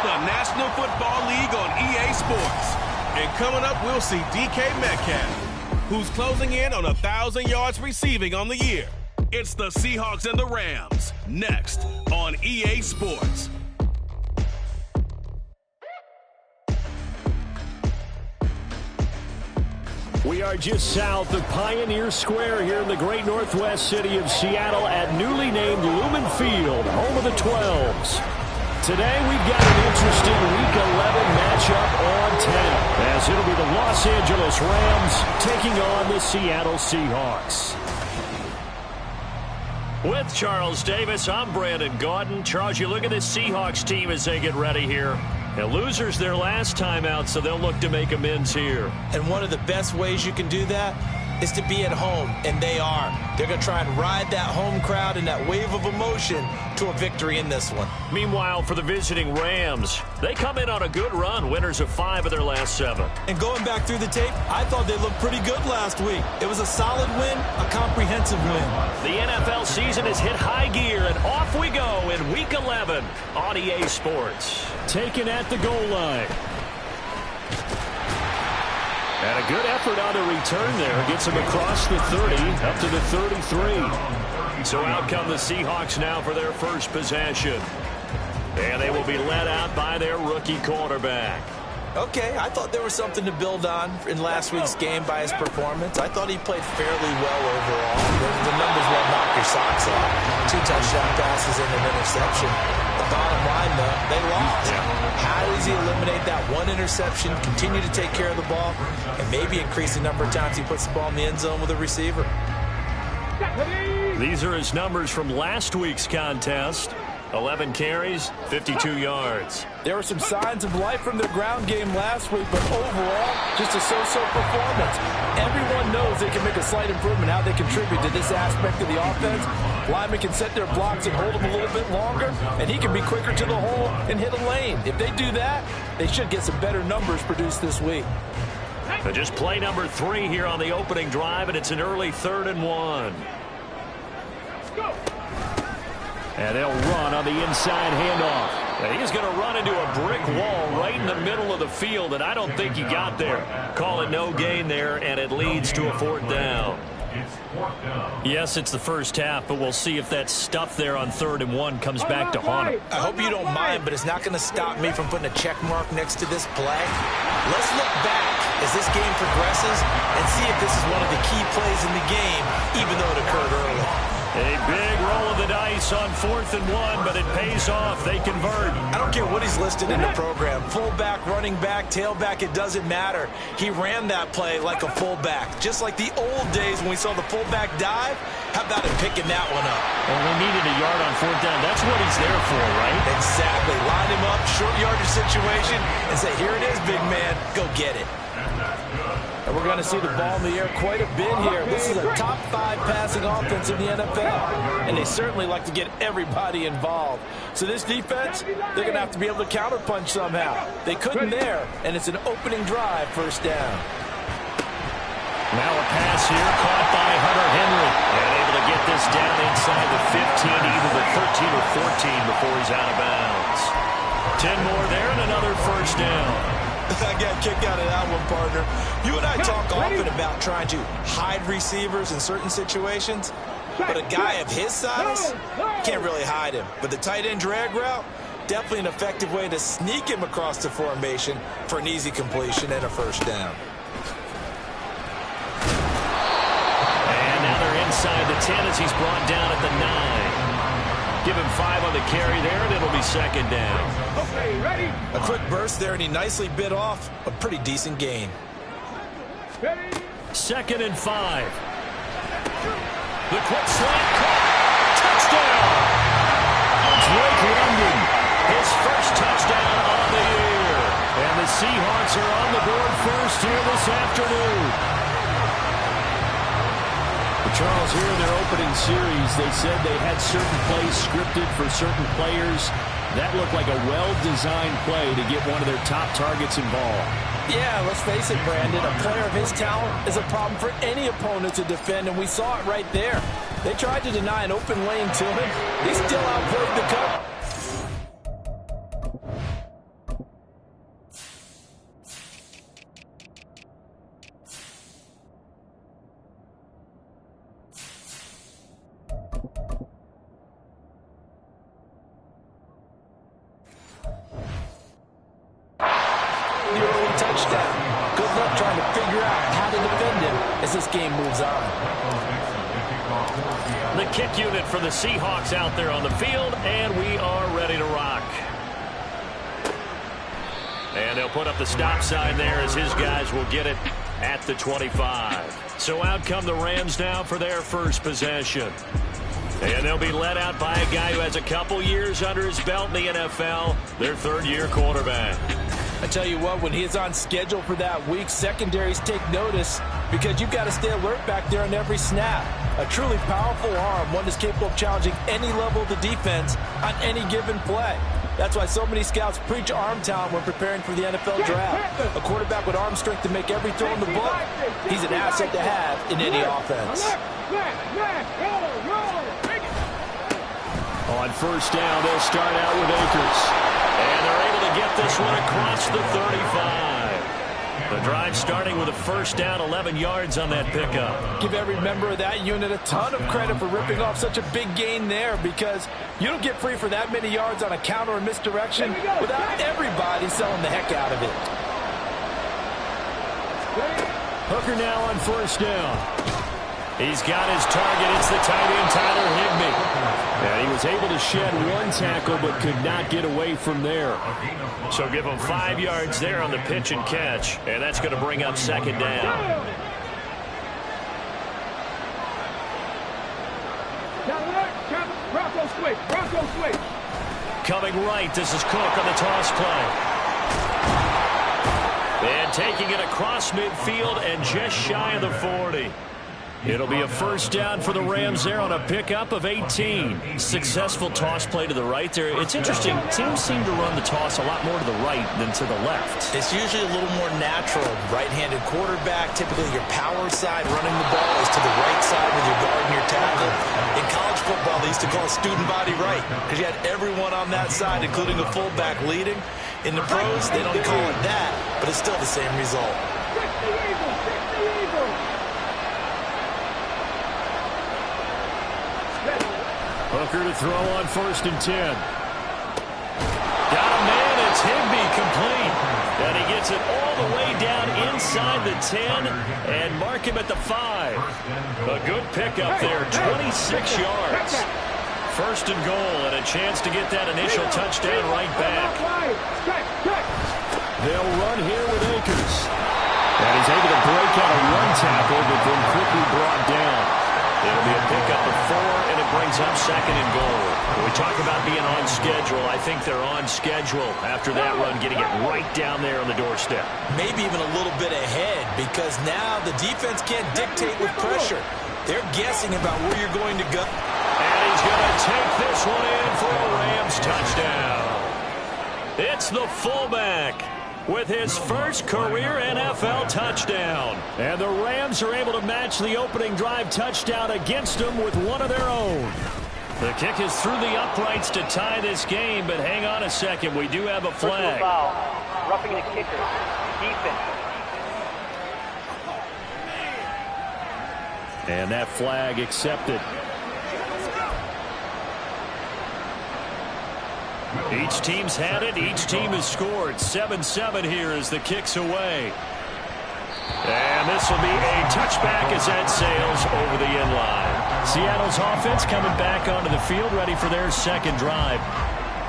the National Football League on EA Sports. And coming up, we'll see DK Metcalf, who's closing in on 1,000 yards receiving on the year. It's the Seahawks and the Rams, next on EA Sports. We are just south of Pioneer Square here in the great northwest city of Seattle at newly named Lumen Field, home of the 12s. Today we've got an interesting Week 11 matchup on tap, as it'll be the Los Angeles Rams taking on the Seattle Seahawks. With Charles Davis, I'm Brandon Gaudin. Charles, you look at this Seahawks team as they get ready here. Now, losers their last time out, so they'll look to make amends here. And one of the best ways you can do that is to be at home, and they are. They're going to try and ride that home crowd and that wave of emotion to a victory in this one. Meanwhile, for the visiting Rams, they come in on a good run, winners of 5 of their last 7. And going back through the tape, I thought they looked pretty good last week. It was a solid win, a comprehensive win. The NFL season has hit high gear, and off we go in Week 11 on EA Sports. Taken at the goal line. And a good effort on the return there. Gets him across the 30, up to the 33. So out come the Seahawks now for their first possession. And they will be led out by their rookie quarterback. Okay, I thought there was something to build on in last week's game by his performance. I thought he played fairly well overall. The numbers won't knock your socks off. 2 touchdown passes and an interception. The bottom line, though, they lost. How does he eliminate that one interception, continue to take care of the ball, and maybe increase the number of times he puts the ball in the end zone with a receiver? These are his numbers from last week's contest. 11 carries, 52 yards. There were some signs of life from their ground game last week, but overall, just a so-so performance. Everyone knows they can make a slight improvement how they contribute to this aspect of the offense. Linemen can set their blocks and hold them a little bit longer, and he can be quicker to the hole and hit a lane. If they do that, they should get some better numbers produced this week. And just play number 3 here on the opening drive, and it's an early 3rd and 1. Go. And they'll run on the inside handoff. And he's going to run into a brick wall right in the middle of the field, and I don't think he got there. Call it no gain there, and it leads to a 4th down. Yes, it's the first half, but we'll see if that stuff there on 3rd and 1 comes back to haunt him. I hope you don't mind, but it's not going to stop me from putting a check mark next to this play. Let's look back as this game progresses and see if this is one of the key plays in the game, even though it occurred early. A big roll of the dice on 4th and 1, but it pays off. They convert. I don't care what he's listed in the program. Fullback, running back, tailback, it doesn't matter. He ran that play like a fullback, just like the old days when we saw the fullback dive. How about him picking that one up? Well, we needed a yard on 4th down. That's what he's there for, right? Exactly. Line him up, short yardage situation, and say, here it is, big man. Go get it. And we're going to see the ball in the air quite a bit here. This is a top 5 passing offense in the NFL, and they certainly like to get everybody involved. So this defense, they're going to have to be able to counterpunch somehow. They couldn't there, and it's an opening drive, 1st down. Now a pass here caught by Hunter Henry, and able to get this down inside the 15, either the 13 or 14 before he's out of bounds. 10 more there and another 1st down. I got a kick out of that one, partner. You and I talk often about trying to hide receivers in certain situations, but a guy of his size, can't really hide him. But the tight end drag route, definitely an effective way to sneak him across the formation for an easy completion and a 1st down. And now they're inside the 10 as he's brought down at the 9. Give him 5 on the carry there, and it'll be 2nd down. Okay, ready? A quick burst there, and he nicely bit off a pretty decent gain. Ready? 2nd and 5. The quick slant caught. Touchdown! Drake London, his first touchdown on the year. And the Seahawks are on the board first here this afternoon. Charles, here in their opening series, they said they had certain plays scripted for certain players. That looked like a well-designed play to get one of their top targets involved. Yeah, let's face it, Brandon. A player of his talent is a problem for any opponent to defend, and we saw it right there. They tried to deny an open lane to him. He still outplayed the cover. up trying to figure out how to defend him as this game moves on. The kick unit for the Seahawks out there on the field, and we are ready to rock. And they'll put up the stop sign there as his guys will get it at the 25. So out come the Rams now for their first possession. And they'll be led out by a guy who has a couple years under his belt in the NFL, their third-year quarterback. I tell you what, when he's on schedule for that week, secondaries take notice because you've got to stay alert back there on every snap. A truly powerful arm, one that's capable of challenging any level of the defense on any given play. That's why so many scouts preach arm talent when preparing for the NFL draft. A quarterback with arm strength to make every throw in the book, he's an asset to have in any offense. On first down, they'll start out with Akers. And they're able to get this one across the 35. The drive starting with a first down, 11 yards on that pickup. Give every member of that unit a ton of credit for ripping off such a big gain there, because you don't get free for that many yards on a counter or misdirection without everybody selling the heck out of it. Hooker now on first down. He's got his target. It's the tight end, Tyler Higbee. And he was able to shed one tackle but could not get away from there. So give him 5 yards there on the pitch and catch. And that's going to bring up second down. Coming right, this is Cook on the toss play. And taking it across midfield and just shy of the 40. It'll be a first down for the Rams there on a pickup of 18. Successful toss play to the right there. It's interesting. Teams seem to run the toss a lot more to the right than to the left. It's usually a little more natural. Right-handed quarterback, typically your power side running the ball is to the right side with your guard and your tackle. In college football, they used to call it student body right because you had everyone on that side, including a fullback leading. In the pros, they don't call it that, but it's still the same result. Hooker to throw on first and 10. Got a man, it's Higbee complete. And he gets it all the way down inside the 10 and mark him at the 5. A good pickup there, 26 yards. First and goal and a chance to get that initial touchdown right back. They'll run here with Akers. And he's able to break out a one tackle, but then quickly brought down. It'll be a pickup of 4, and it brings up second and goal. When we talk about being on schedule, I think they're on schedule after that run, getting it right down there on the doorstep. Maybe even a little bit ahead, because now the defense can't dictate with pressure. They're guessing about where you're going to go. And he's going to take this one in for a Rams touchdown. It's the fullback with his first career NFL touchdown. And the Rams are able to match the opening drive touchdown against them with one of their own. The kick is through the uprights to tie this game, but hang on a second. We do have a flag. Foul. Roughing the kicker. Defense. And that flag accepted. Each team's had it. Each team has scored. 7-7 here as the kick's away. And this will be a touchback as that sails over the end line. Seattle's offense coming back onto the field, ready for their second drive.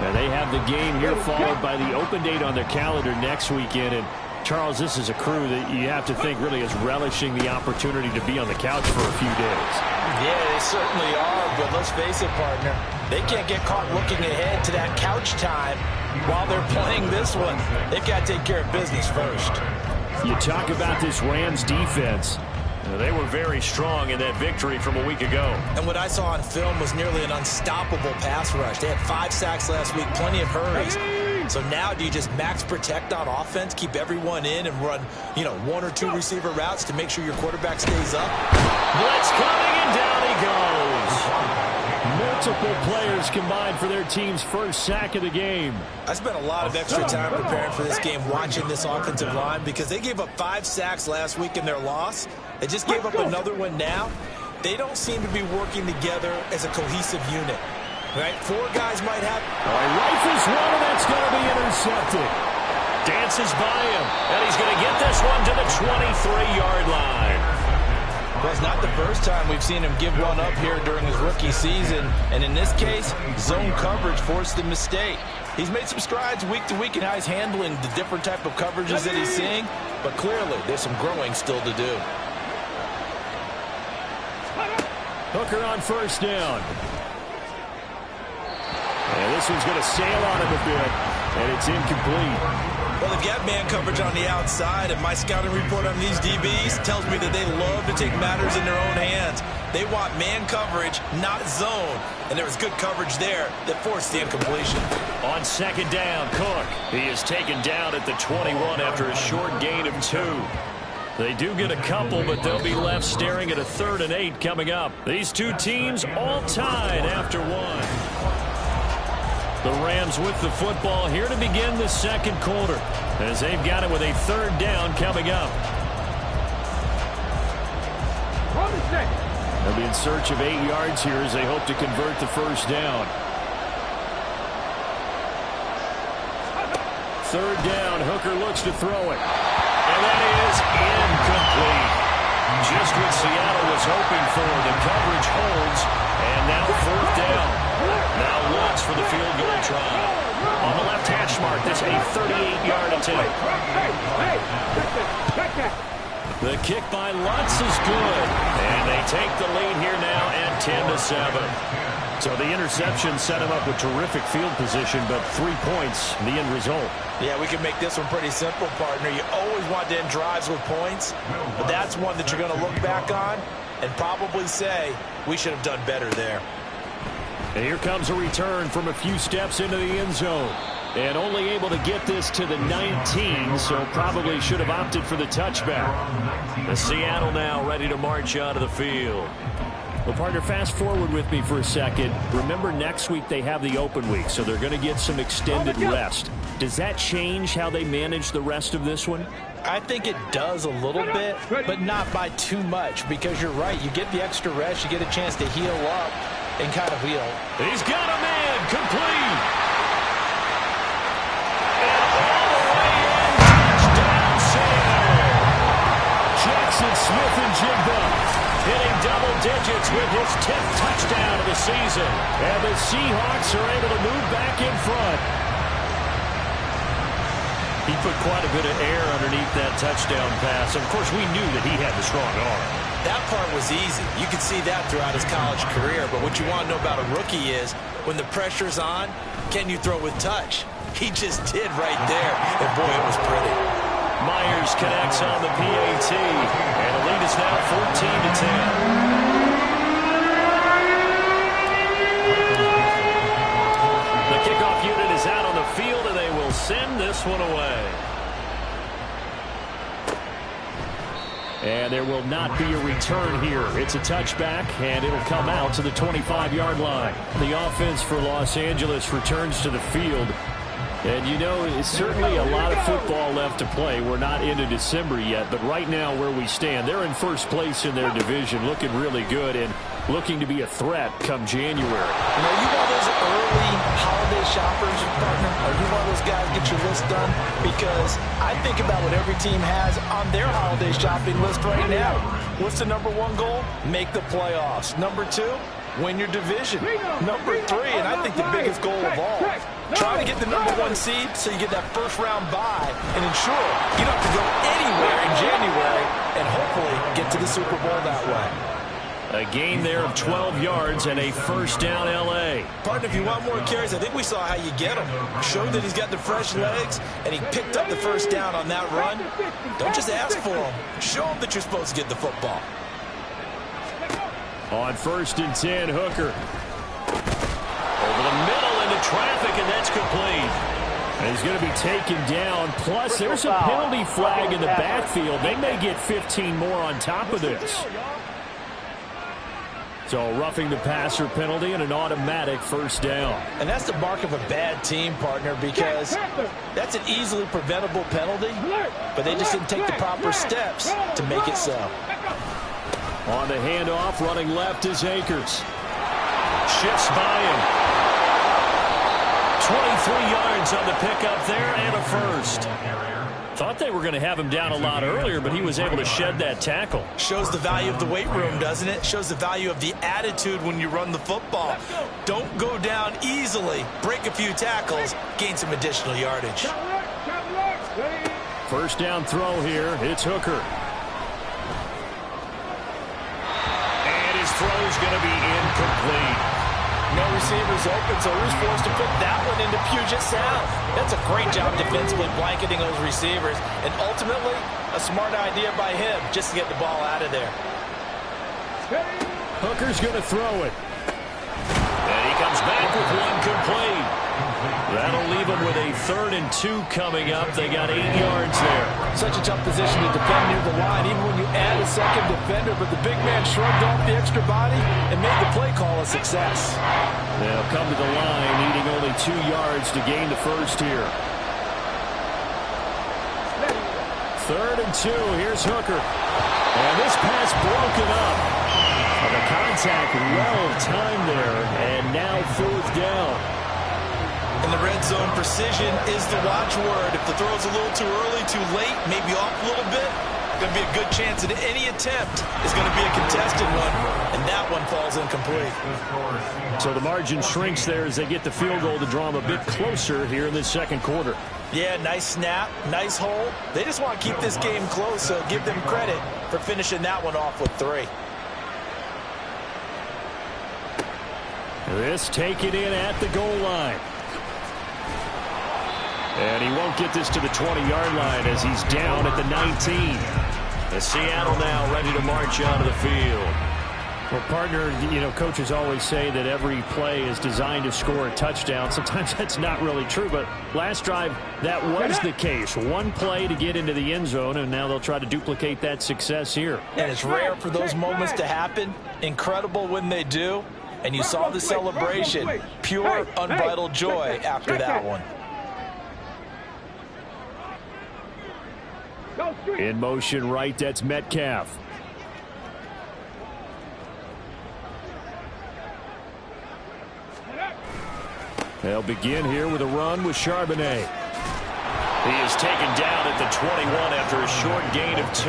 And they have the game here followed by the open date on their calendar next weekend. And Charles, this is a crew that you have to think really is relishing the opportunity to be on the couch for a few days. Yeah, they certainly are, but let's face it, partner. They can't get caught looking ahead to that couch time while they're playing this one. They've got to take care of business first. You talk about this Rams defense. They were very strong in that victory from a week ago. And what I saw on film was nearly an unstoppable pass rush. They had 5 sacks last week, plenty of hurries. So now do you just max protect on offense, keep everyone in, and run, 1 or 2 receiver routes to make sure your quarterback stays up? Blitz coming, and down he goes. Multiple players combined for their team's first sack of the game. I spent a lot of extra time preparing for this game, watching this offensive line, because they gave up 5 sacks last week in their loss. They just gave up another one now. They don't seem to be working together as a cohesive unit. Right? 4 guys might have. All right, rifles one, and that's going to be intercepted. dances by him, and he's going to get this one to the 23-yard line. Well, it's not the first time we've seen him give one up here during his rookie season, and in this case, zone coverage forced the mistake. He's made some strides week to week in how he's handling the different type of coverages that he's seeing, but clearly there's some growing still to do. Hooker on first down. And this one's going to sail on him a bit, and it's incomplete. Well, they've got man coverage on the outside, and my scouting report on these DBs tells me that they love to take matters in their own hands. They want man coverage, not zone, and there was good coverage there that forced the incompletion. On second down, Cook. He is taken down at the 21 after a short gain of 2. They do get a couple, but they'll be left staring at a 3rd and 8 coming up. These two teams all tied after 1. The Rams with the football here to begin the second quarter, as they've got it with a 3rd down coming up. They'll be in search of 8 yards here as they hope to convert the first down. 3rd down, Hooker looks to throw it. And that is incomplete. Just what Seattle was hoping for. The coverage holds, and now 4th down. Now Lutz for the field goal try. On the left hash mark, this a 38-yard attempt. The kick by Lutz is good. And they take the lead here now at 10-7. So the interception set him up with terrific field position, but 3 points, the end result. Yeah, we can make this one pretty simple, partner. You always want to end drives with points, but that's one that you're going to look back on and probably say, we should have done better there. And here comes a return from a few steps into the end zone. And only able to get this to the 19, so probably should have opted for the touchback. The Seattle now ready to march out of the field. Well, partner, fast forward with me for a second. Remember, next week they have the open week, so they're going to get some extended rest. Does that change how they manage the rest of this one? I think it does a little bit, but not by too much, because you're right. You get the extra rest, you get a chance to heal up and kind of heal. He's got a man, complete. And all the way in, touchdown Seattle. Jackson Smith-Njigba hitting double digits with his 10th touchdown of the season. And the Seahawks are able to move back in front. He put quite a bit of air underneath that touchdown pass. Of course, we knew that he had the strong arm. That part was easy. You could see that throughout his college career. But what you want to know about a rookie is when the pressure's on, can you throw with touch? He just did right there. And boy, it was pretty. Myers connects on the PAT. And the lead is now 14-10. The kickoff unit is out on the field, and they will send this one away. And there will not be a return here. It's a touchback, and it'll come out to the 25-yard line. The offense for Los Angeles returns to the field. And, you know, it's certainly a lot of football left to play. We're not into December yet, but right now where we stand, they're in first place in their division, looking really good and looking to be a threat come January. You know, you one of those early holiday shoppers, partner? Are you one of those guys get your list done? Because I think about what every team has on their holiday shopping list right now. What's the number 1 goal? Make the playoffs. Number 2, win your division. Number 3, and I think the biggest goal of all, try to get the number 1 seed so you get that first round bye and ensure you don't have to go anywhere in January and hopefully get to the Super Bowl that way. A gain there of 12 yards and a first down L.A. Partner, if you want more carries, I think we saw how you get them. Showed that he's got the fresh legs, and he picked up the first down on that run. Don't just ask for them. Show them that you're supposed to get the football. On 1st and 10, Hooker. Over the middle into traffic, and that's complete. And he's going to be taken down. Plus, there's a penalty flag in the backfield. They may get 15 more on top of this. So roughing the passer penalty and an automatic first down. And that's the mark of a bad team, partner, because that's an easily preventable penalty, but they just didn't take the proper steps to make it so. On the handoff, running left is Akers. Shifts by him. 23 yards on the pickup there and a first. Thought they were going to have him down a lot earlier, but he was able to shed that tackle. Shows the value of the weight room, doesn't it? Shows the value of the attitude when you run the football. Don't go down easily. Break a few tackles. Gain some additional yardage. First down throw here. It's Hooker. And his throw's going to be incomplete. No receivers open, so he's forced to put that one into Puget Sound. That's a great job defensively blanketing those receivers. And ultimately, a smart idea by him just to get the ball out of there. Hooker's going to throw it. And he comes back with one complete. That'll leave him with a 3rd and 2 coming up. They got 8 yards there. Such a tough position to defend near the line, even when you add a second defender. But the big man shrugged off the extra body and made the play call a success. They'll come to the line, needing only 2 yards to gain the first here. 3rd and 2. Here's Hooker. And this pass broken up. The contact well timed there. And now 4th down. In the red zone, precision is the watchword. If the throw's a little too early, too late, maybe off a little bit, going to be a good chance that any attempt is going to be a contested one, and that one falls incomplete. So the margin shrinks there as they get the field goal to draw them a bit closer here in this second quarter. Yeah, nice snap, nice hold. They just want to keep this game close, so give them credit for finishing that one off with 3. This taken in at the goal line. And he won't get this to the 20-yard line as he's down at the 19. And Seattle now ready to march onto the field. Well, partner, you know, coaches always say that every play is designed to score a touchdown. Sometimes that's not really true, but last drive, that was the case. One play to get into the end zone, and now they'll try to duplicate that success here. And it's rare for those moments to happen. Incredible when they do. And you saw the celebration. Pure, unbridled joy after that one. In motion right, that's Metcalf. They'll begin here with a run with Charbonnet. He is taken down at the 21 after a short gain of 2.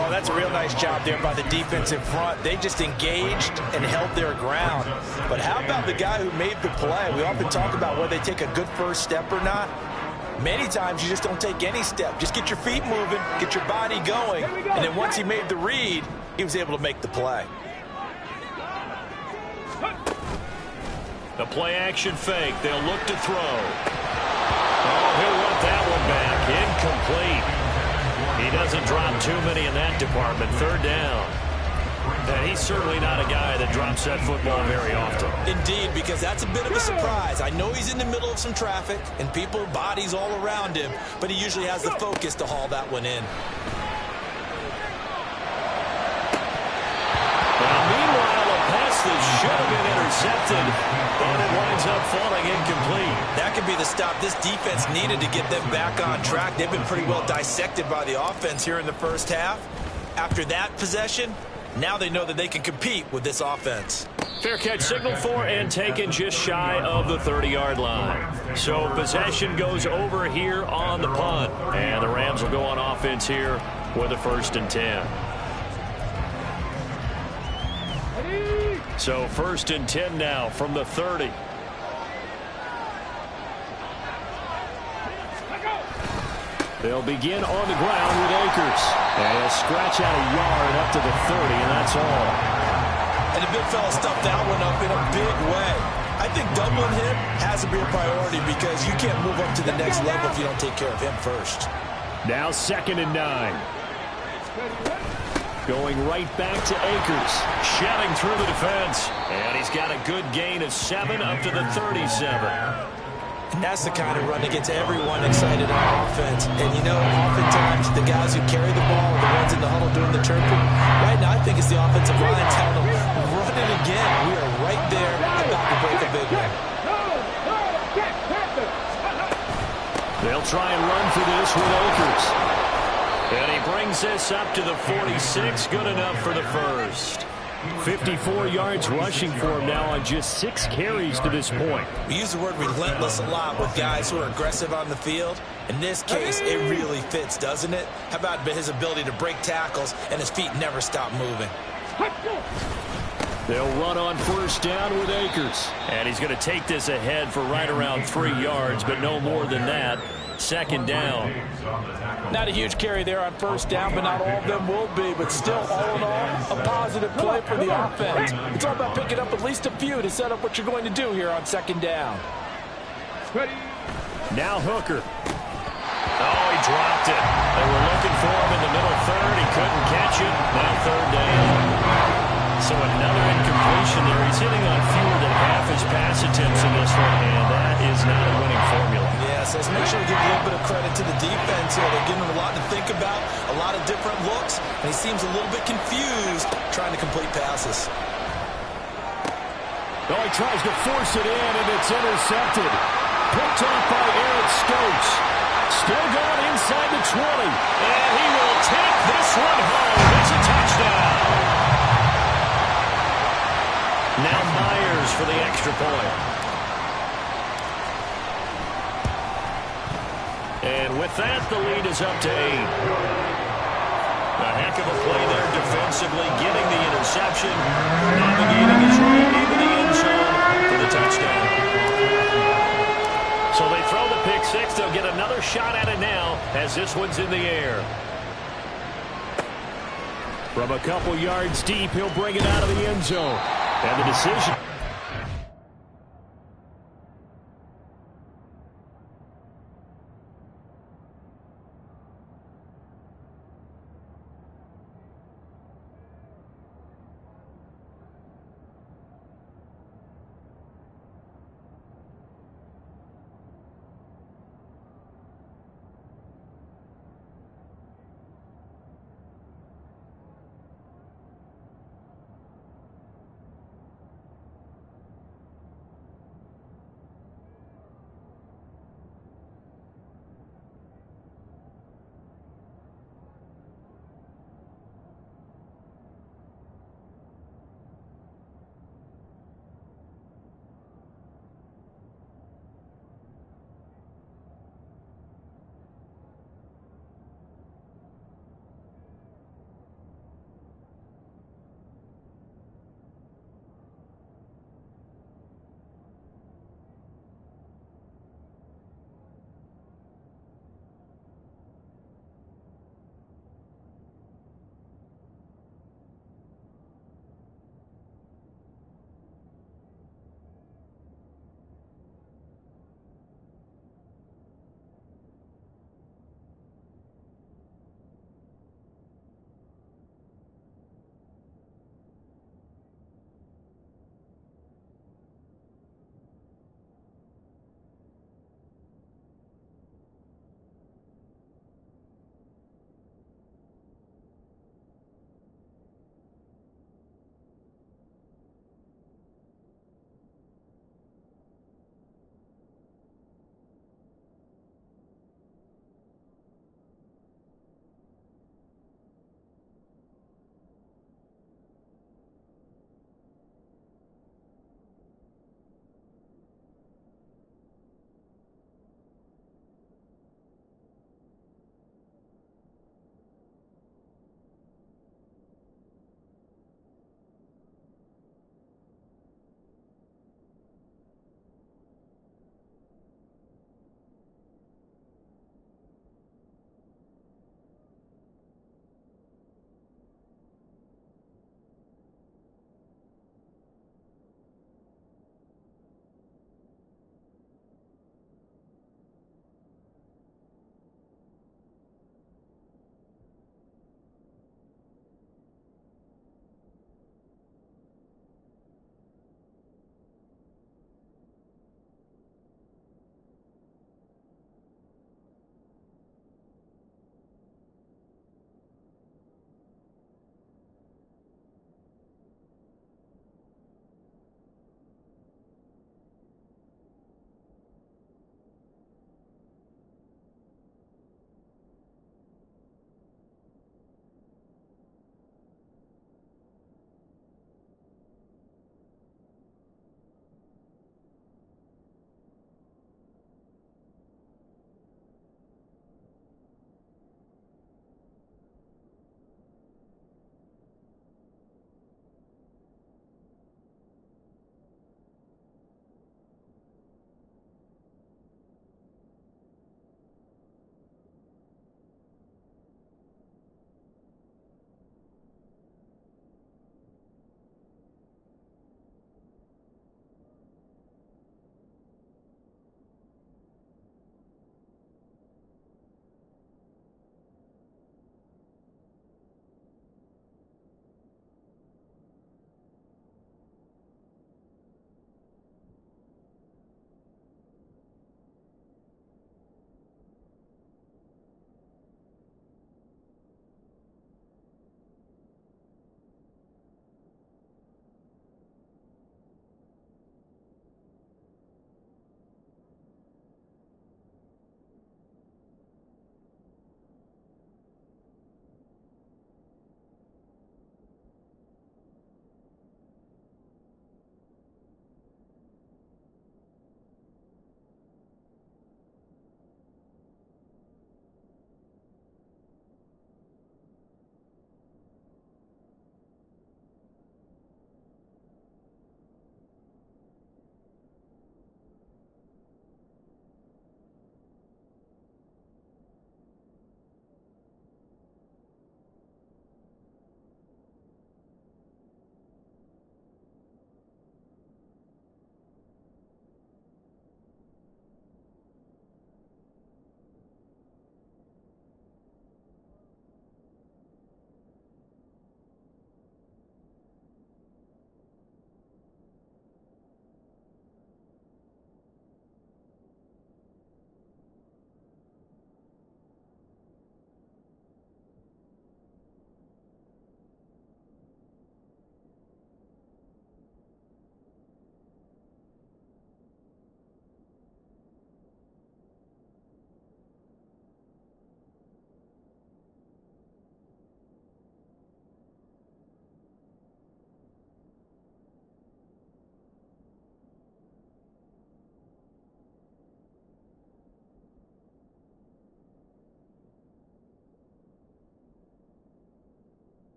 Oh, that's a real nice job there by the defense in front. They just engaged and held their ground. But how about the guy who made the play? We often talk about whether they take a good first step or not. Many times you just don't take any step. Just get your feet moving, get your body going, and then once he made the read, he was able to make the play. The play action fake. They'll look to throw. Oh, he'll want that one back. Incomplete. He doesn't drop too many in that department. 3rd down. And he's certainly not a guy that drops that football very often. Indeed, because that's a bit of a surprise. I know he's in the middle of some traffic and people, bodies all around him, but he usually has the focus to haul that one in. Now, meanwhile, a pass that should have been intercepted, and it winds up falling incomplete. That could be the stop this defense needed to get them back on track. They've been pretty well dissected by the offense here in the first half. After that possession, now they know that they can compete with this offense. Fair catch signaled for and taken just shy of the 30-yard line. So possession goes over here on the punt. And the Rams will go on offense here with a 1st and 10. So 1st and 10 now from the 30. They'll begin on the ground with Akers. And he'll scratch out a yard up to the 30, and that's all. And the big fella stuffed that one up in a big way. I think doubling him has to be a priority because you can't move up to the next level if you don't take care of him first. Now 2nd and 9. Going right back to Akers. Shouting through the defense. And he's got a good gain of 7 up to the 37. And that's the kind of run that gets everyone excited on offense. And, you know, oftentimes the guys who carry the ball are the ones in the huddle doing the chirping. Right now, I think it's the offensive line telling them, run it again. We are right there about to break a big one. They'll try and run for this with Akers. And he brings this up to the 46. Good enough for the first. 54 yards rushing for him now on just 6 carries to this point. We use the word relentless a lot with guys who are aggressive on the field. In this case, it really fits, doesn't it? How about his ability to break tackles and his feet never stop moving? They'll run on first down with Akers. And he's going to take this ahead for right around 3 yards, but no more than that. Second down. Not a huge carry there on first down, but not all of them will be. But still, all in all, a positive play for the offense. It's all about picking up at least a few to set up what you're going to do here on second down. Now Hooker. Oh, he dropped it. They were looking for him in the middle third. He couldn't catch it. Now third down. So another incompletion there. He's hitting on fewer than half his pass attempts in this one, and that is not a winning formula. Yes, let's make sure we give a little bit of credit to the defense here. They're giving him a lot to think about, a lot of different looks, and he seems a little bit confused trying to complete passes. Oh, he tries to force it in, and it's intercepted. Picked off by Eric Stokes. Still going inside the 20. And he will take this one home. It's a touchdown. Now Myers for the extra point. And with that, the lead is up to 8. A heck of a play there defensively, getting the interception, navigating his way into the end zone for the touchdown. So they throw the pick six. They'll get another shot at it now as this one's in the air. From a couple yards deep, he'll bring it out of the end zone. And the decision.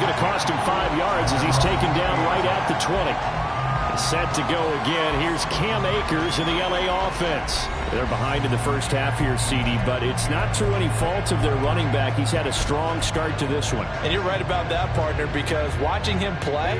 going to cost him 5 yards as he's taken down right at the 20. Set to go again. Here's Cam Akers in the LA offense. They're behind in the first half here, CD, but it's not through any fault of their running back. He's had a strong start to this one. And you're right about that, partner, because watching him play,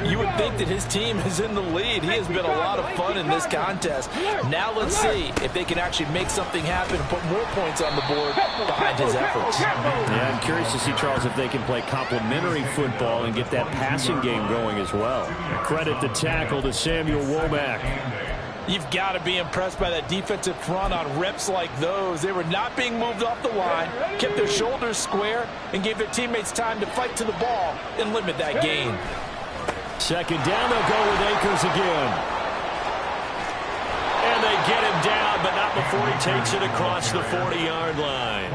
you would think that his team is in the lead. He has been a lot of fun in this contest. Now let's see if they can actually make something happen and put more points on the board behind his efforts. Yeah, I'm curious to see, Charles, if they can play complementary football and get that passing game going as well. Credit the tackle to Samuel Womack. You've got to be impressed by that defensive front on reps like those. They were not being moved off the line, kept their shoulders square, and gave their teammates time to fight to the ball and limit that gain. Second down, they'll go with Akers again. And they get him down, but not before he takes it across the 40-yard line.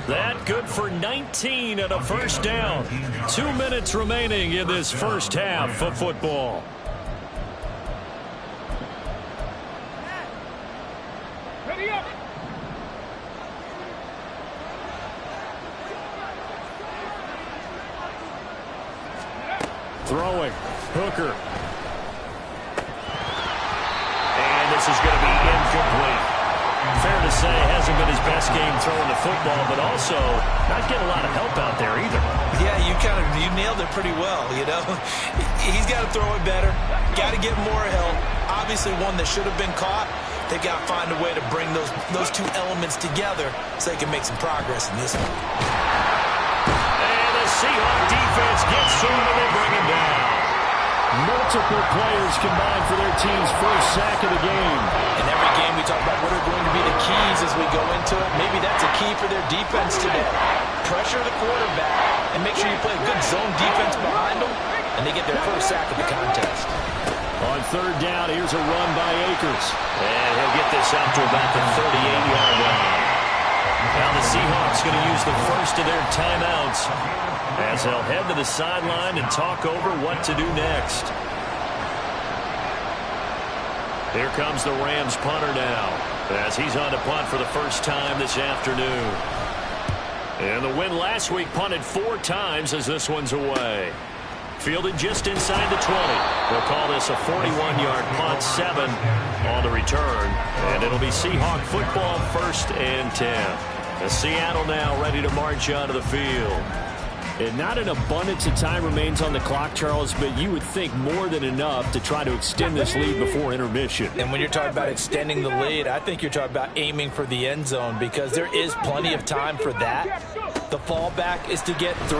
That good for 19 and a first down. 2 minutes remaining in this first half of football. Throwing. Hooker. And this is going to be incomplete. Fair to say, hasn't been his best game throwing the football, but also not getting a lot of help out there either. Yeah, you nailed it pretty well, you know. He's got to throw it better. Got to get more help. Obviously one that should have been caught. They've got to find a way to bring those two elements together so they can make some progress in this one. And the Seahawks defense gets through and they bring him down. Multiple players combined for their team's first sack of the game. In every game we talk about what are going to be the keys as we go into it. Maybe that's a key for their defense today. Pressure the quarterback and make sure you play a good zone defense behind them, and they get their first sack of the contest. On third down, here's a run by Akers. And he'll get this out to about the 38-yard line. Now the Seahawks going to use the first of their timeouts as they'll head to the sideline and talk over what to do next. Here comes the Rams punter now as he's on to punt for the first time this afternoon. And the win last week punted 4 times as this one's away. Fielded just inside the 20. They'll call this a 41-yard punt, 7 on the return. And it'll be Seahawk football, 1st and 10. The Seattle now ready to march onto the field. And not an abundance of time remains on the clock, Charles, but you would think more than enough to try to extend this lead before intermission. And when you're talking about extending the lead, I think you're talking about aiming for the end zone because there is plenty of time for that. The fallback is to get 3.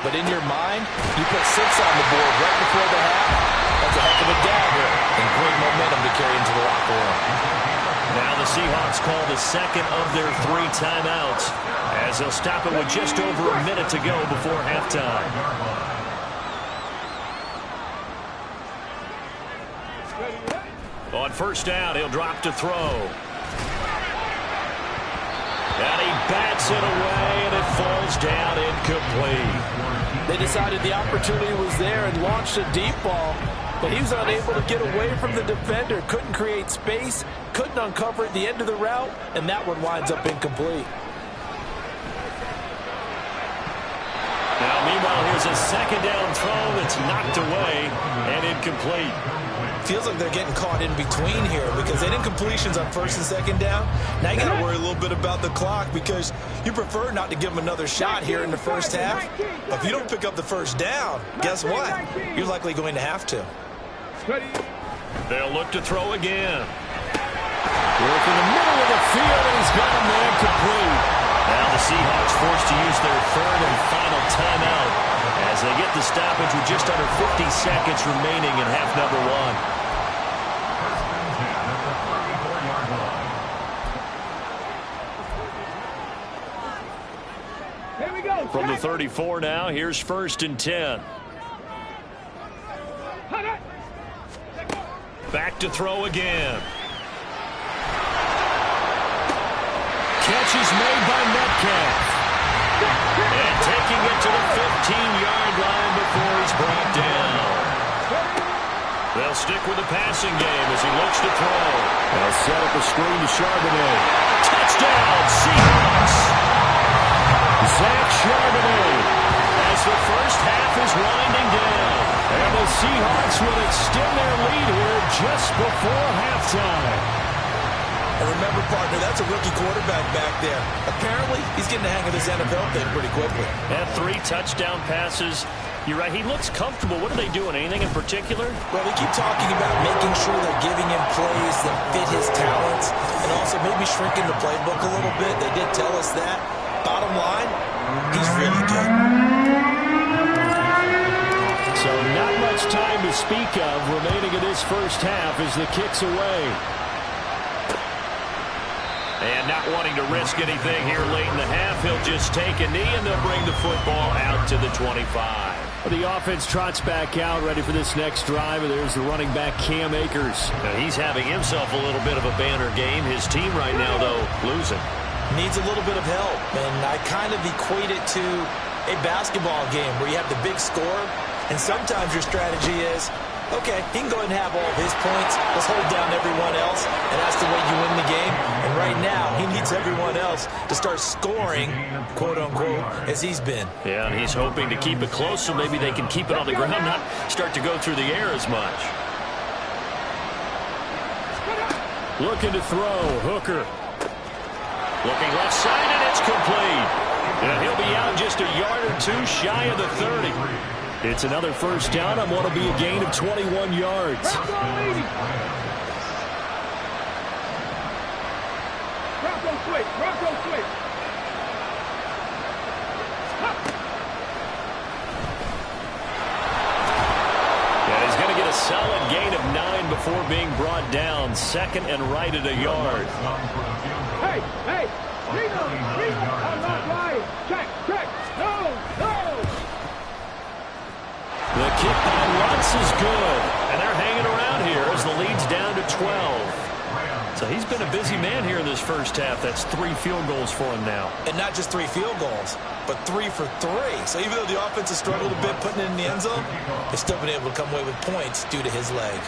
But in your mind, you put 6 on the board right before the half. That's a heck of a dagger and great momentum to carry into the locker room. Now the Seahawks call the second of their 3 timeouts as they'll stop it with just over a minute to go before halftime. On first down, he'll drop to throw. And he bats it away, and it falls down incomplete. They decided the opportunity was there and launched a deep ball, but he was unable to get away from the defender. Couldn't create space, couldn't uncover at the end of the route, and that one winds up incomplete. Now, meanwhile, here's a second down throw that's knocked away and incomplete. Feels like they're getting caught in between here because they didn't completions on 1st and 2nd down. Now you got to worry a little bit about the clock because you prefer not to give them another shot here in the first half. But if you don't pick up the first down, guess what? You're likely going to have to. They'll look to throw again. Work in the middle of the field, and he's got him there complete. Now the Seahawks forced to use their 3rd and final timeout as they get the stoppage with just under 50 seconds remaining in half number 1. From the 34 now, here's 1st and 10. Back to throw again. Catch is made by Metcalf. And taking it to the 15-yard line before he's brought down. They'll stick with the passing game as he looks to throw. They'll set up a screen to Charbonnet. Touchdown, Seahawks! Zach Charbonnet has as the first half is winding down. And the Seahawks will extend their lead here just before halftime. And remember, partner, that's a rookie quarterback back there. Apparently, he's getting the hang of this NFL thing pretty quickly. And 3 touchdown passes. You're right, he looks comfortable. What are they doing? Anything in particular? Well, we keep talking about making sure they're giving him plays that fit his talents and also maybe shrinking the playbook a little bit. They did tell us that. Bottom line, he's really good. So not much time to speak of remaining in this first half as the kick's away. And not wanting to risk anything here late in the half, he'll just take a knee and they'll bring the football out to the 25. The offense trots back out, ready for this next drive. And there's the running back, Cam Akers. Now he's having himself a little bit of a banner game. His team right now, though, losing. Needs a little bit of help. And I kind of equate it to a basketball game where you have the big score. And sometimes your strategy is, okay, he can go ahead and have all of his points. Let's hold down everyone else, and that's the way you win the game. And right now, he needs everyone else to start scoring, quote-unquote, as he's been. Yeah, and he's hoping to keep it close so maybe they can keep it on the ground, not start to go through the air as much. Looking to throw, Hooker. Looking left side, and it's complete. And he'll be out just a yard or two shy of the 30. It's another first down on what will be a gain of 21 yards. And he's going to get a solid gain of 9 before being brought down. Second and right at a yard. Hey! I'm not lying. Check! No! The kick by Lutz is good. And they're hanging around here as the lead's down to 12. So he's been a busy man here in this first half. That's 3 field goals for him now. And not just 3 field goals, but 3 for 3. So even though the offense has struggled a bit putting it in the end zone, they've still been able to come away with points due to his leg.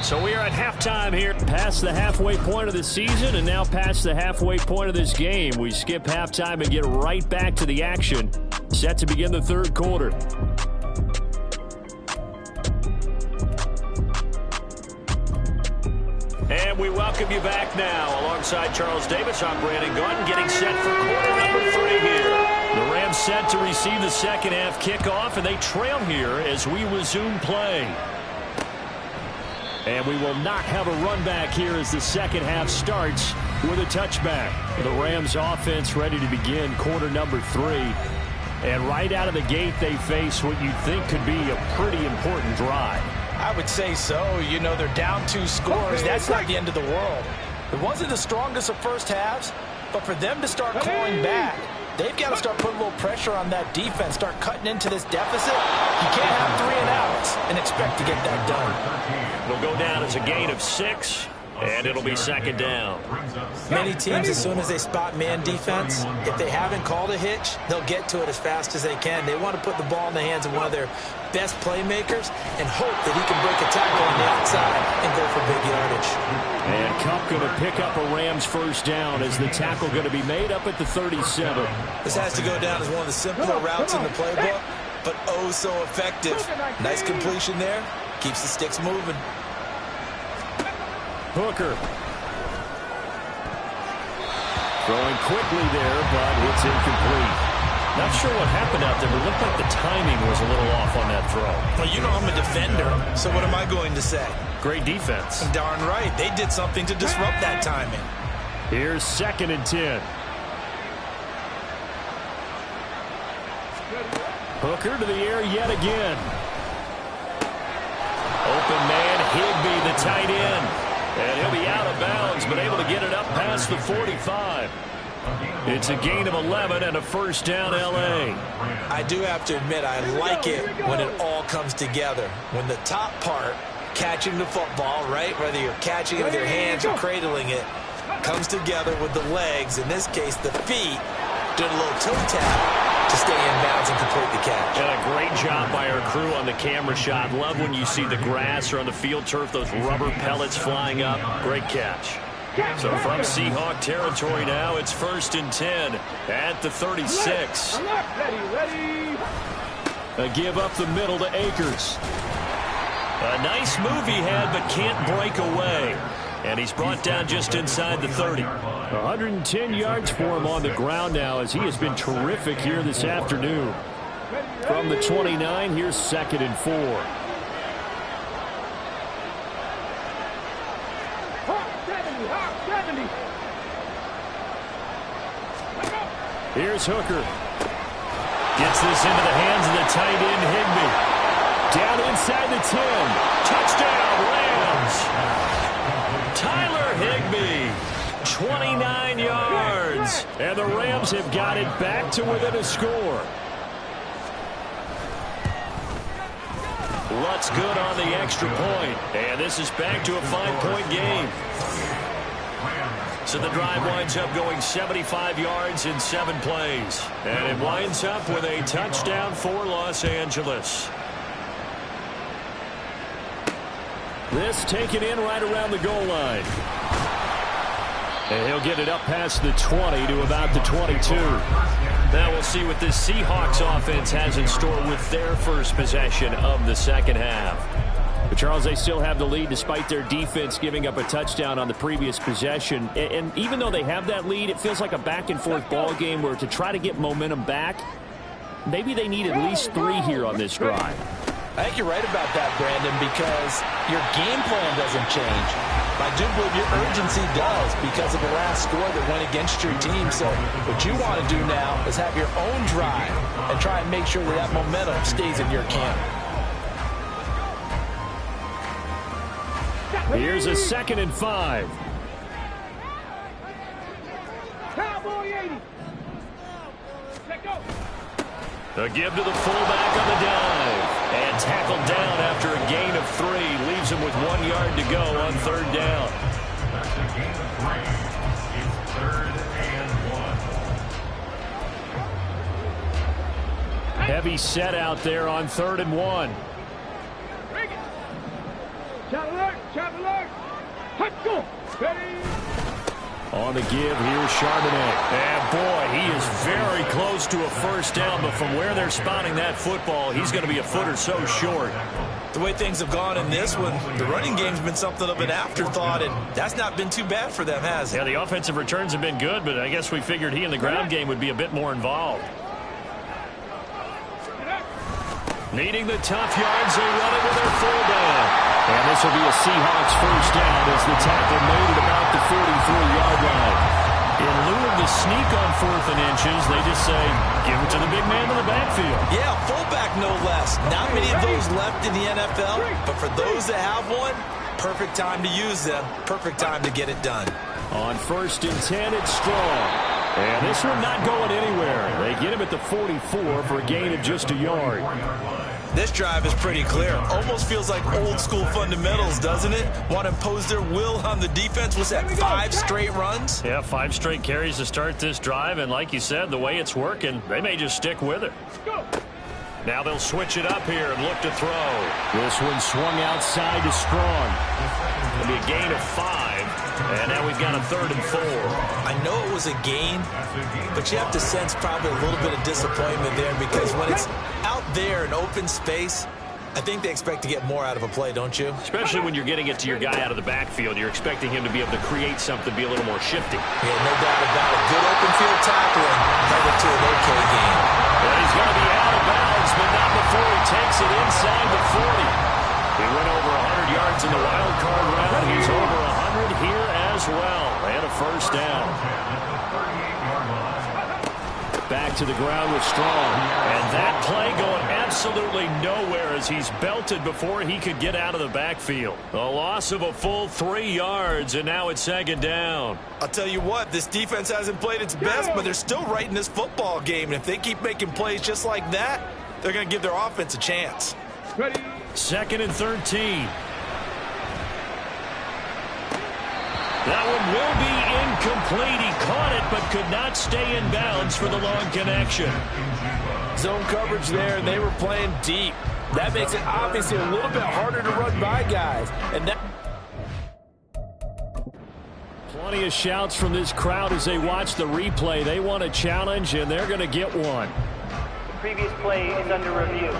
So we are at halftime here. Past the halfway point of the season and now past the halfway point of this game. We skip halftime and get right back to the action. Set to begin the third quarter. And we welcome you back now. Alongside Charles Davis, I'm Brandon Gordon, getting set for quarter number 3 here. The Rams set to receive the second half kickoff, and they trail here as we resume play. And we will not have a run back here as the second half starts with a touchback. The Rams offense ready to begin quarter number 3. And right out of the gate, they face what you'd think could be a pretty important drive. I would say so. You know, they're down 2 scores. That's not the end of the world. It wasn't the strongest of first halves, but for them to start clawing back, they've got to start putting a little pressure on that defense, start cutting into this deficit. You can't have 3 and outs and expect to get that done. It'll go down as a gain of 6, and it'll be second down. Many teams, as soon as they spot man defense, if they haven't called a hitch, they'll get to it as fast as they can. They want to put the ball in the hands of one of their best playmakers and hope that he can break a tackle on the outside and go for big yardage. And Kupp going to pick up a Rams first down as the tackle going to be made up at the 37. This has to go down as one of the simpler routes in the playbook, but oh so effective. Nice completion there. Keeps the sticks moving. Hooker. Throwing quickly there, but it's incomplete. Not sure what happened out there, but it looked like the timing was a little off on that throw. Well, you know I'm a defender, so what am I going to say? Great defense. Darn right. They did something to disrupt that timing. Here's 2nd and 10. Hooker to the air yet again. Open man, Higbee, the tight end. And he'll be out of bounds, but able to get it up past the 45. It's a gain of 11 and a first down, L.A. I do have to admit, I like it when it all comes together. When the top part, catching the football, right, whether you're catching it with your hands or cradling it, comes together with the legs, in this case the feet, doing a little toe tap to stay in bounds and complete the catch. And a great job by our crew on the camera shot. Love when you see the grass or on the field turf, those rubber pellets flying up. Great catch. So from Seahawk territory now, it's 1st and 10 at the 36. Ready. A give up the middle to Akers. A nice move he had, but can't break away. And he's brought down just inside the 30. 110 yards for him on the ground now, as he has been terrific here this afternoon. From the 29, here's 2nd and 4. Here's Hooker. Gets this into the hands of the tight end, Higbee. Down inside the 10. Touchdown, Rams. Tyler Higbee, 29 yards. And the Rams have got it back to within a score. Lutz good on the extra point. And this is back to a 5-point game. So the drive winds up going 75 yards in 7 plays. And it winds up with a touchdown for Los Angeles. This taken in right around the goal line. And he'll get it up past the 20 to about the 22. Now we'll see what this Seahawks offense has in store with their first possession of the second half. But Charles, they still have the lead despite their defense giving up a touchdown on the previous possession. And even though they have that lead, it feels like a back-and-forth ball game where to try to get momentum back, maybe they need at least 3 here on this drive. I think you're right about that, Brandon, because your game plan doesn't change. I do believe your urgency does because of the last score that went against your team. So what you want to do now is have your own drive and try and make sure that that momentum stays in your camp. Here's a 2nd and 5. Cowboy 80. Let go. A give to the fullback on the dive. And tackled down after a gain of 3. Leaves him with 1 yard to go on 3rd down. That's a gain of 3. It's 3rd and 1. Heavy set out there on 3rd and 1. Chop alert. Hot go. Ready. On the give, here's Charbonnet. And boy, he is very close to a first down, but from where they're spotting that football, he's going to be a foot or so short. The way things have gone in this one, the running game's been something of an afterthought, and that's not been too bad for them, has it? Yeah, the offensive returns have been good, but I guess we figured he in the ground game would be a bit more involved. Needing the tough yards, they run it with their fullback. And this will be a Seahawks first down as the tackle made at about the 43-yard line. In lieu of the sneak on 4th and inches, they just say, give it to the big man in the backfield. Yeah, fullback no less. Not many of those left in the NFL, but for those that have one, perfect time to use them. Perfect time to get it done. On 1st and 10, it's Strong. And this one not going anywhere. They get him at the 44 for a gain of just a yard. This drive is pretty clear. Almost feels like old school fundamentals, doesn't it? Want to impose their will on the defense. Was that 5 straight runs? Yeah, 5 straight carries to start this drive. And like you said, the way it's working, they may just stick with it. Now they'll switch it up here and look to throw. This one swung outside to Strong. It'll be a gain of 5. And now we've got a 3rd and 4. I know it was a gain, but you have to sense probably a little bit of disappointment there because when it's out there in open space, I think they expect to get more out of a play, don't you? Especially when you're getting it to your guy out of the backfield. You're expecting him to be able to create something, be a little more shifty. Yeah, no doubt about it. Good open field tackling, headed to an okay game. Well, he's going to be out of bounds, but not before he takes it inside the 40. He went over 100 yards in the wild card round. He's over 100 here as well. And a first down. Back to the ground with Strong. And that play going absolutely nowhere as he's belted before he could get out of the backfield. A loss of a full 3 yards, and now it's 2nd down. I'll tell you what, this defense hasn't played its best, but they're still right in this football game. And if they keep making plays just like that, they're going to give their offense a chance. Ready. 2nd and 13. That one will be incomplete. He caught it but could not stay in bounds for the long connection. Zone coverage there, and they were playing deep. That makes it obviously a little bit harder to run by guys. And that plenty of shouts from this crowd as they watch the replay. They want a challenge, and they're going to get one. The previous play is under review.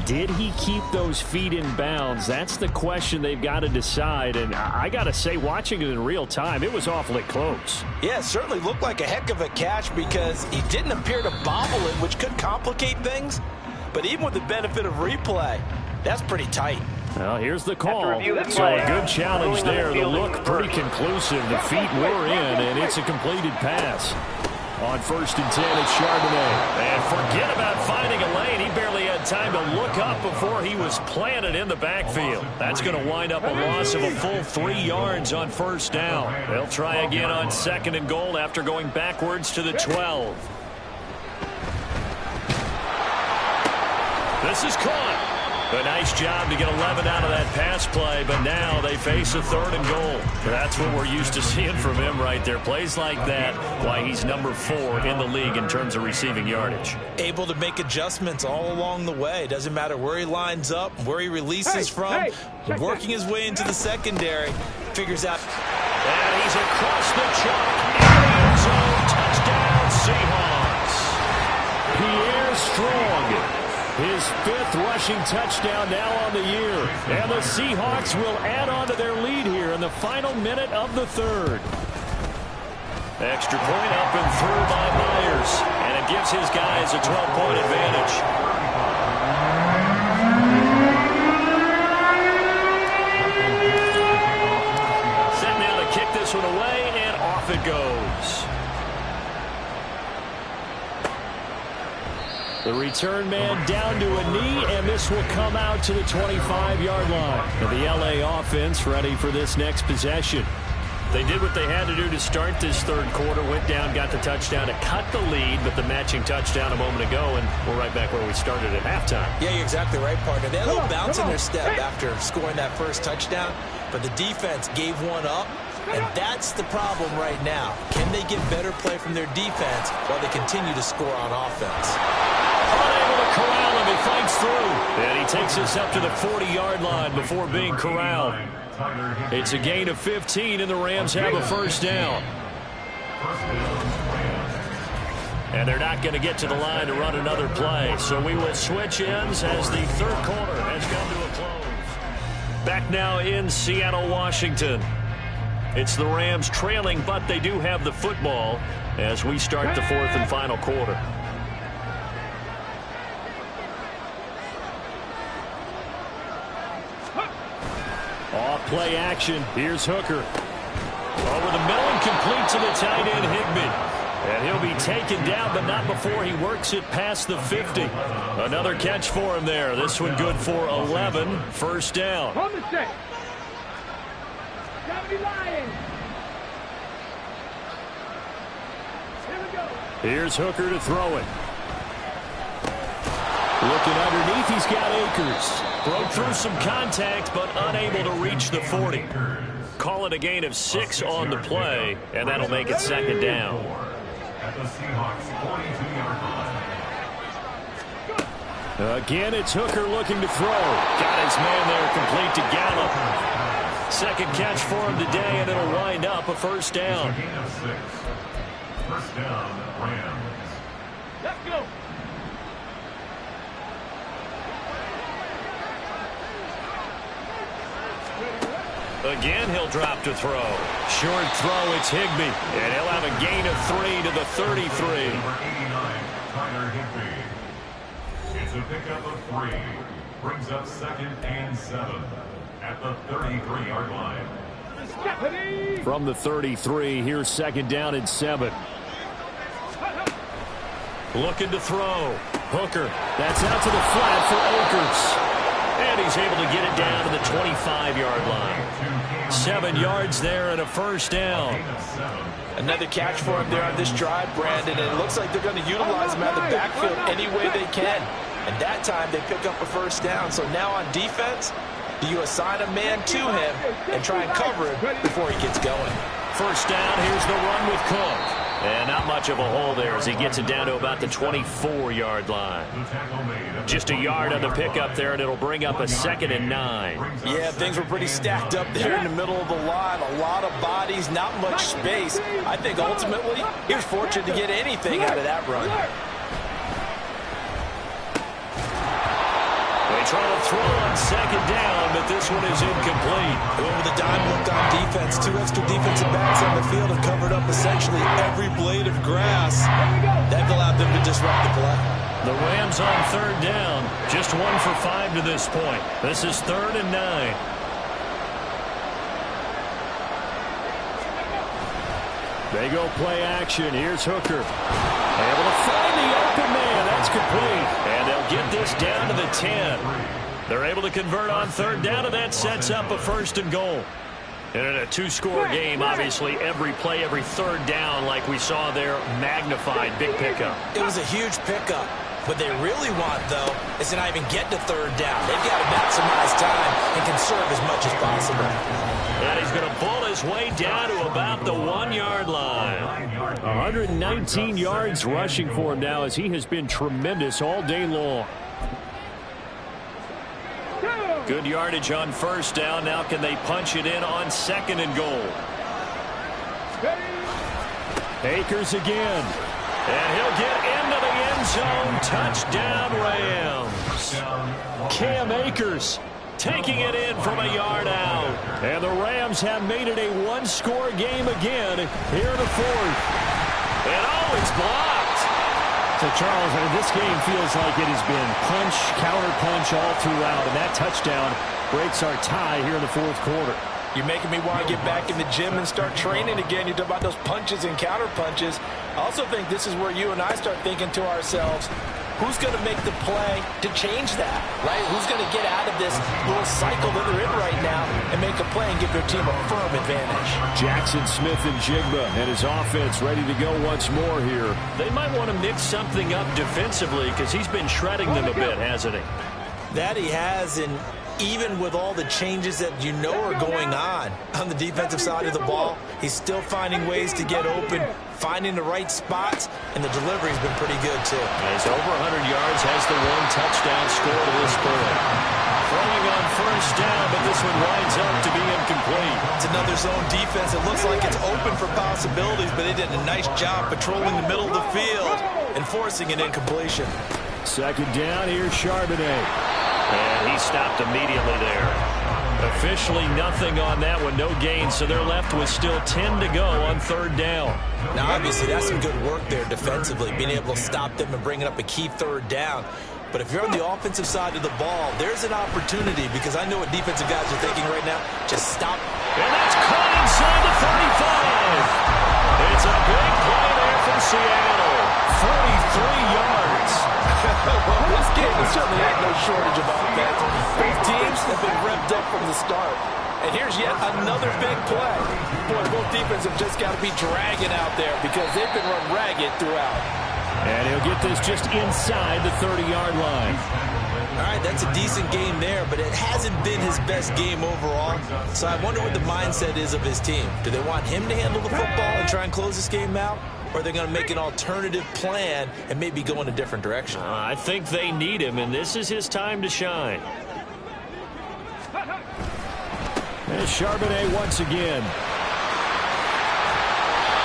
Did he keep those feet in bounds? That's the question they've got to decide. And I got to say, watching it in real time, it was awfully close. Yeah, it certainly looked like a heck of a catch because he didn't appear to bobble it, which could complicate things. But even with the benefit of replay, that's pretty tight. Well, here's the call. So a good challenge there. The look pretty conclusive. The feet were in, and it's a completed pass. On 1st and 10, it's Charbonnet. And forget about finding a lane. He barely had time to look up before he was planted in the backfield. That's going to wind up a loss of a full 3 yards on 1st down. They'll try again on 2nd and goal after going backwards to the 12. This is caught. A nice job to get 11 out of that pass play, but now they face a 3rd and goal. That's what we're used to seeing from him right there. Plays like that, why he's number 4 in the league in terms of receiving yardage. Able to make adjustments all along the way. Doesn't matter where he lines up, where he releases from, working his way into the secondary. Figures out. And he's across the chalk in the end zone. Touchdown, Seahawks. Pierre Strong. His 5th rushing touchdown now on the year. And the Seahawks will add on to their lead here in the final minute of the 3rd. Extra point up and through by Myers. And it gives his guys a 12-point advantage. Set now to kick this one away, and off it goes. The return man down to a knee, and this will come out to the 25-yard line. And the LA offense ready for this next possession. They did what they had to do to start this 3rd quarter. Went down, got the touchdown to cut the lead, but the matching touchdown a moment ago, and we're right back where we started at halftime. Yeah, you're exactly right, partner. They had a little bounce in their step after scoring that first touchdown, but the defense gave one up. And that's the problem right now. Can they get better play from their defense while they continue to score on offense? Unable to corral him. He fights through. And he takes us up to the 40-yard line before being corralled. It's a gain of 15, and the Rams have a 1st down. And they're not going to get to the line to run another play. So we will switch ends as the 3rd quarter has come to a close. Back now in Seattle, Washington. It's the Rams trailing, but they do have the football as we start the 4th and final quarter. Off play action. Here's Hooker. Over the middle and complete to the tight end, Higbee. And he'll be taken down, but not before he works it past the 50. Another catch for him there. This one good for 11. 1st down. On the set. 70 Lions. Here we go. Here's Hooker to throw it. Looking underneath, he's got Akers. Broke through some contact, but unable to reach the 40. Call it a gain of 6 on the play, and that'll make it 2nd down. At the Seahawks 42-yard line. Again, it's Hooker looking to throw. Got his man there, complete to Gallup. 2nd catch for him today, and it'll wind up a 1st down. Gain of 6. 1st down, Rams. Let's go. Again, he'll drop to throw. Short throw, it's Higbee. And he'll have a gain of 3 to the 33. Number 89, Tyler Higbee. It's a pickup of 3. Brings up 2nd and 7 at the 33-yard line. From the 33, here's 2nd down and 7. Looking to throw. Hooker. That's out to the flat for Akers. And he's able to get it down to the 25-yard line. 7 yards there and a 1st down. Another catch for him there on this drive, Brandon. And it looks like they're going to utilize him out of the backfield any way they can. And that time they pick up a 1st down. So now on defense, Do you assign a man to him and try and cover him before he gets going? First down, here's the run with Cook. And not much of a hole there as he gets it down to about the 24-yard line. Just a yard on the pickup there, and it'll bring up a 2nd and 9. Yeah, things were pretty stacked up there in the middle of the line. A lot of bodies, not much space. I think ultimately he was fortunate to get anything out of that run. They try to throw on 2nd down, but this one is incomplete. Going with a dime look on defense. 2 extra defensive backs on the field have covered up essentially every blade of grass. That allowed them to disrupt the play. The Rams on 3rd down. Just 1 for 5 to this point. This is 3rd and 9. They go play action. Here's Hooker. Able to find the open man. That's complete. And they'll get this down to the 10. They're able to convert on 3rd down, and that sets up a 1st and goal. And in a 2-score game, obviously, every play, every 3rd down, like we saw there, magnified, big pickup. It was a huge pickup. What they really want, though, is to not even get to 3rd down. They've got to maximize time and conserve as much as possible. And he's going to bull his way down to about the 1-yard line. 119 yards rushing for him now as he has been tremendous all day long. Good yardage on 1st down. Now can they punch it in on 2nd and goal? Akers again. And he'll get into the end zone. Touchdown, Rams. Cam Akers taking it in from a yard out. And the Rams have made it a 1-score game again here in the 4th. And it's blocked. So, Charles, I mean, this game feels like it has been punch, counter-punch all throughout. And that touchdown breaks our tie here in the 4th quarter. You're making me want to get back in the gym and start training again. You talk about those punches and counter punches. I also think this is where you and I start thinking to ourselves, who's going to make the play to change that, right? Who's going to get out of this little cycle that they're in right now and make a play and give their team a firm advantage? Jackson Smith and Jigba and his offense ready to go once more here. They might want to mix something up defensively because he's been shredding them a bit, hasn't he? That he has, and even with all the changes that you know are going on the defensive side of the ball, he's still finding ways to get open, finding the right spots, and the delivery's been pretty good, too. He's over 100 yards, has the 1 touchdown score to this point. Throwing on 1st down, but this one winds up to be incomplete. It's another zone defense. It looks like it's open for possibilities, but they did a nice job patrolling the middle of the field and forcing an incompletion. 2nd down, here's Charbonnet. And he stopped immediately there. Officially nothing on that one, no gain, so they're left with still 10 to go on 3rd down. Now, obviously, that's some good work there defensively, being able to stop them and bringing up a key 3rd down. But if you're on the offensive side of the ball, there's an opportunity, because I know what defensive guys are thinking right now. Just stop. And that's caught inside the 35. It's a big play there from Seattle. 43 yards. Well, this game has certainly had no shortage of offense. Both teams have been revved up from the start. And here's yet another big play. Boy, both defenses have just got to be dragging out there because they've been run ragged throughout. And he'll get this just inside the 30-yard line. All right, that's a decent game there, but it hasn't been his best game overall. So I wonder what the mindset is of his team. Do they want him to handle the football and try and close this game out? Or are they going to make an alternative plan and maybe go in a different direction? I think they need him, and this is his time to shine. There's Charbonnet once again.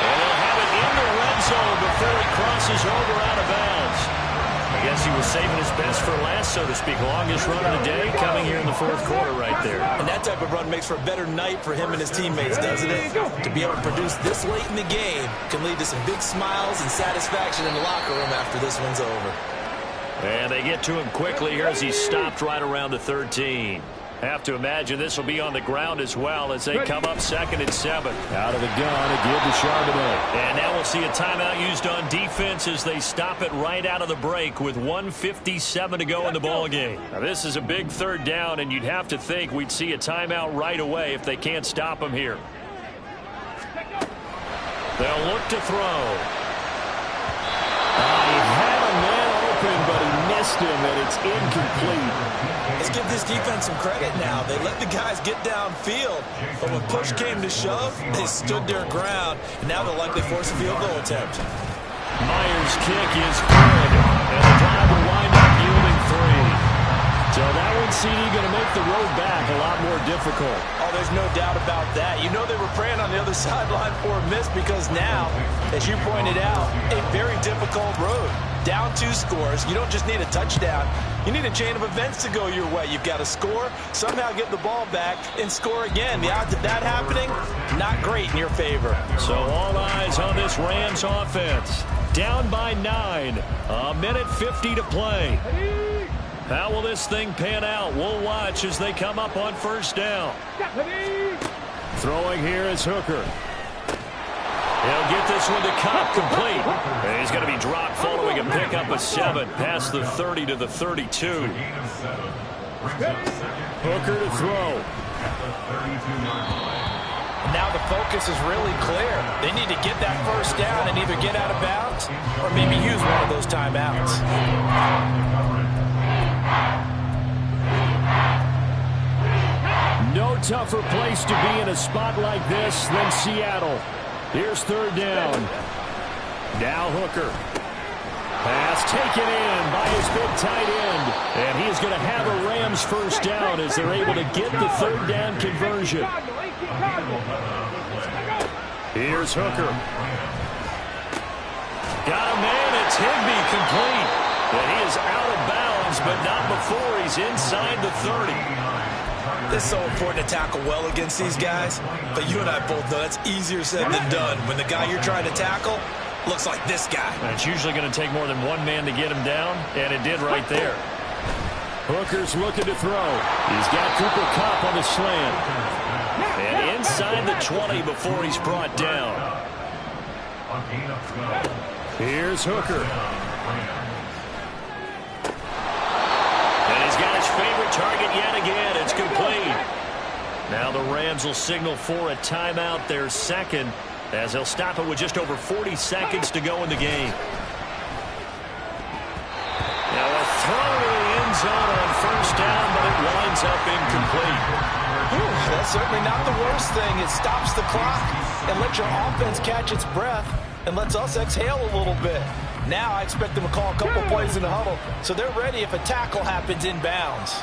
And they'll have it in the red zone before he crosses over out of bounds. I guess he was saving his best for last, so to speak. Longest run of the day coming here in the 4th quarter right there. And that type of run makes for a better night for him and his teammates, doesn't it? To be able to produce this late in the game can lead to some big smiles and satisfaction in the locker room after this one's over. And they get to him quickly here as he's stopped right around the 13. Have to imagine this will be on the ground as well as they come up 2nd and 7. Out of the gun, a give to Charbonnet. And now we'll see a timeout used on defense as they stop it right out of the break with 1:57 to go in the ball game. Now this is a big 3rd down, and you'd have to think we'd see a timeout right away if they can't stop him here. They'll look to throw. He had a man open, but he missed missed him, and it's incomplete. Let's give this defense some credit now. They let the guys get downfield, but when push came to shove, they stood their ground, and now they'll likely force a field goal attempt. Myers' kick is good, and the drive will wind up yielding 3. So that one, CD, going to make the road back a lot more difficult. Oh, there's no doubt about that. You know they were praying on the other sideline for a miss because now, as you pointed out, a very difficult road. Down 2 scores. You don't just need a touchdown. You need a chain of events to go your way. You've got to score, somehow get the ball back, and score again. The odds of that happening, not great in your favor. So all eyes on this Rams offense. Down by 9. A minute 50 to play. How will this thing pan out? We'll watch as they come up on first down. Throwing here is Hooker. He'll get this one to Cobb, complete. And he's going to be dropped following a pickup of 7 past the 30 to the 32. Hooker to throw. Now the focus is really clear. They need to get that first down and either get out of bounds or maybe use one of those timeouts. No tougher place to be in a spot like this than Seattle. Here's third down. Now Hooker. Pass taken in by his big tight end. And he is going to have a Rams first down as they're able to get the third down conversion. Here's Hooker. Got a man. It's Higbee, complete. And he is out of bounds, but not before he's inside the 30. It's so important to tackle well against these guys, but you and I both know that's easier said than done when the guy you're trying to tackle looks like this guy. And it's usually going to take more than one man to get him down, and it did right there. Hooker's looking to throw. He's got Cooper Kupp on the slant. And inside the 20 before he's brought down. Here's Hooker. And he's got his favorite target yet again. It's complete. Now the Rams will signal for a timeout, their second, as they'll stop it with just over 40 seconds to go in the game. Now a throw to the end zone on first down, but it winds up incomplete. That's certainly not the worst thing. It stops the clock and lets your offense catch its breath and lets us exhale a little bit. Now I expect them to call a couple plays in the huddle, so they're ready if a tackle happens inbounds.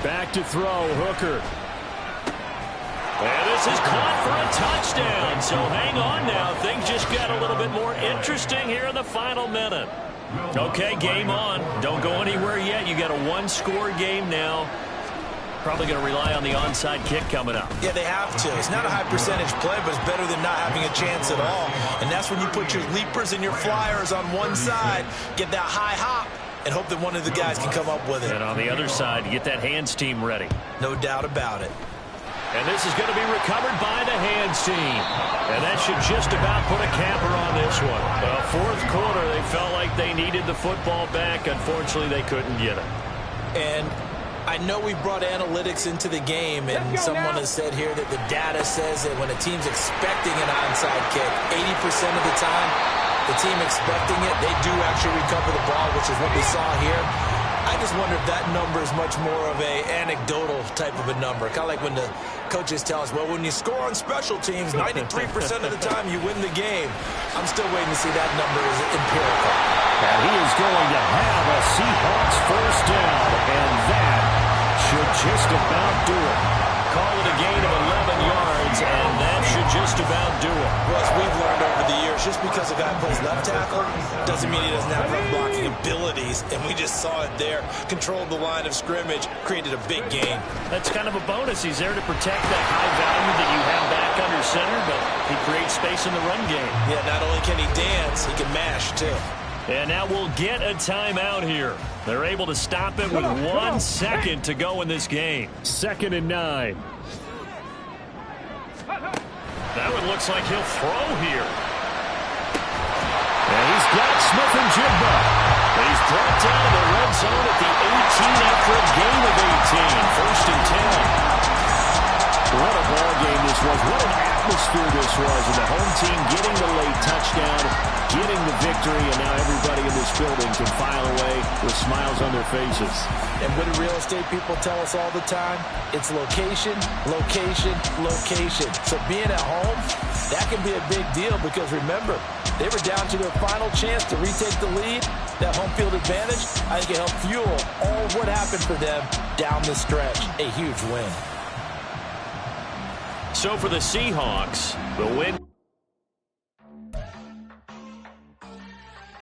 Back to throw, Hooker. And this is caught for a touchdown. So hang on now. Things just got a little bit more interesting here in the final minute. Okay, game on. Don't go anywhere yet. You got a one-score game now. Probably going to rely on the onside kick coming up. Yeah, they have to. It's not a high-percentage play, but it's better than not having a chance at all. And that's when you put your leapers and your flyers on one side, get that high hop, and hope that one of the guys can come up with it. And on the other side, get that hands team ready. No doubt about it. And this is going to be recovered by the hands team. And that should just about put a capper on this one. Well, fourth quarter, they felt like they needed the football back. Unfortunately, they couldn't get it. And I know we brought analytics into the game, and someone has said here that the data says that when a team's expecting an onside kick, 80% of the time, the team expecting it, they do actually recover the ball, which is what we saw here. I just wonder if that number is much more of a anecdotal type of a number. Kind of like when the coaches tell us, well, when you score on special teams, 93% of the time you win the game. I'm still waiting to see that number is empirical. And he is going to have a Seahawks first down, and that should just about do it. Call it a gain of 11 yards, and that should just about do it. Well, as we've learned over the years, just because a guy plays left tackle doesn't mean he doesn't have run blocking abilities, and we just saw it there. Controlled the line of scrimmage, created a big gain. That's kind of a bonus. He's there to protect that high value that you have back under center, but he creates space in the run game. Yeah, not only can he dance, he can mash, too. And now we'll get a timeout here. They're able to stop it with 1 second to go in this game. 2nd and 9. That one looks like he'll throw here. And he's got Smith-Njigba. And he's brought down to the red zone at the 18 after a gain of 18. 1st and 10. What a ball game this was. What an atmosphere this was. And the home team getting the late touchdown, getting the victory, and now everybody in this building can file away with smiles on their faces. And what do real estate people tell us all the time? It's location, location, location. So being at home, that can be a big deal because remember, they were down to their final chance to retake the lead. That home field advantage, I think it helped fuel all of what happened for them down the stretch. A huge win. So for the Seahawks, the win.